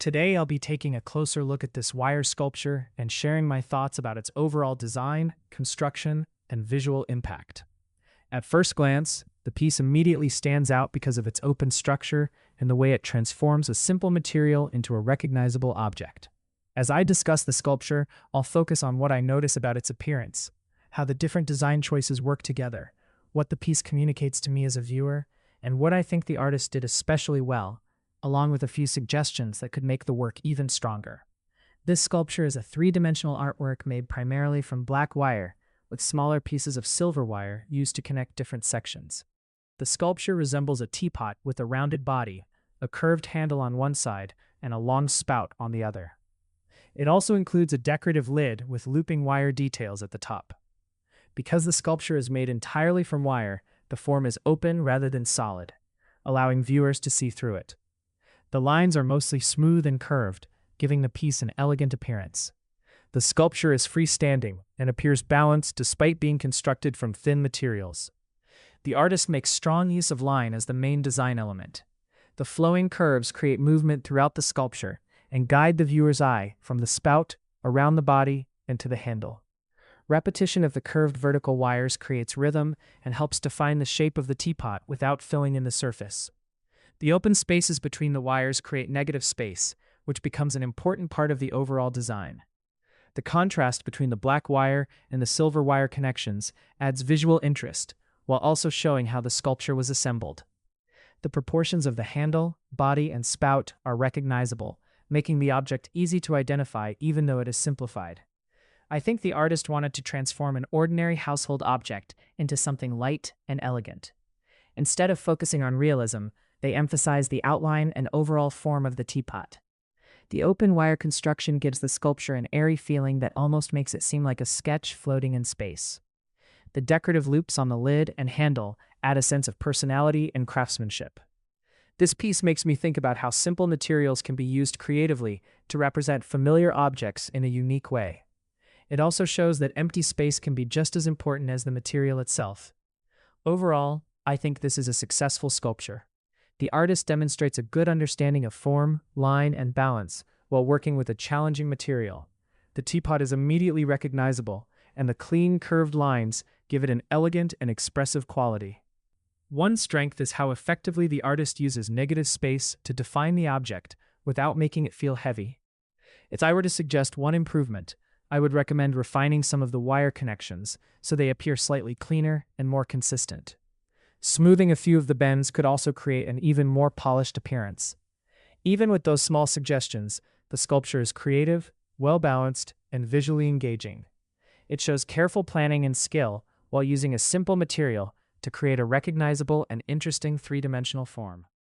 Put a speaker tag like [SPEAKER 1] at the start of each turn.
[SPEAKER 1] Today, I'll be taking a closer look at this wire sculpture and sharing my thoughts about its overall design, construction, and visual impact. At first glance, the piece immediately stands out because of its open structure and the way it transforms a simple material into a recognizable object. As I discuss the sculpture, I'll focus on what I notice about its appearance, how the different design choices work together, what the piece communicates to me as a viewer, and what I think the artist did especially well, along with a few suggestions that could make the work even stronger. This sculpture is a three-dimensional artwork made primarily from black wire, with smaller pieces of silver wire used to connect different sections. The sculpture resembles a teapot with a rounded body, a curved handle on one side, and a long spout on the other. It also includes a decorative lid with looping wire details at the top. Because the sculpture is made entirely from wire, the form is open rather than solid, allowing viewers to see through it. The lines are mostly smooth and curved, giving the piece an elegant appearance. The sculpture is freestanding and appears balanced despite being constructed from thin materials. The artist makes strong use of line as the main design element. The flowing curves create movement throughout the sculpture and guide the viewer's eye from the spout, around the body, and to the handle. Repetition of the curved vertical wires creates rhythm and helps define the shape of the teapot without filling in the surface. The open spaces between the wires create negative space, which becomes an important part of the overall design. The contrast between the black wire and the silver wire connections adds visual interest, while also showing how the sculpture was assembled. The proportions of the handle, body, and spout are recognizable, making the object easy to identify even though it is simplified. I think the artist wanted to transform an ordinary household object into something light and elegant. Instead of focusing on realism, they emphasize the outline and overall form of the teapot. The open wire construction gives the sculpture an airy feeling that almost makes it seem like a sketch floating in space. The decorative loops on the lid and handle add a sense of personality and craftsmanship. This piece makes me think about how simple materials can be used creatively to represent familiar objects in a unique way. It also shows that empty space can be just as important as the material itself. Overall, I think this is a successful sculpture. The artist demonstrates a good understanding of form, line, and balance while working with a challenging material. The teapot is immediately recognizable, and the clean, curved lines give it an elegant and expressive quality. One strength is how effectively the artist uses negative space to define the object without making it feel heavy. If I were to suggest one improvement, I would recommend refining some of the wire connections so they appear slightly cleaner and more consistent. Smoothing a few of the bends could also create an even more polished appearance. Even with those small suggestions, the sculpture is creative, well-balanced, and visually engaging. It shows careful planning and skill while using a simple material to create a recognizable and interesting three-dimensional form.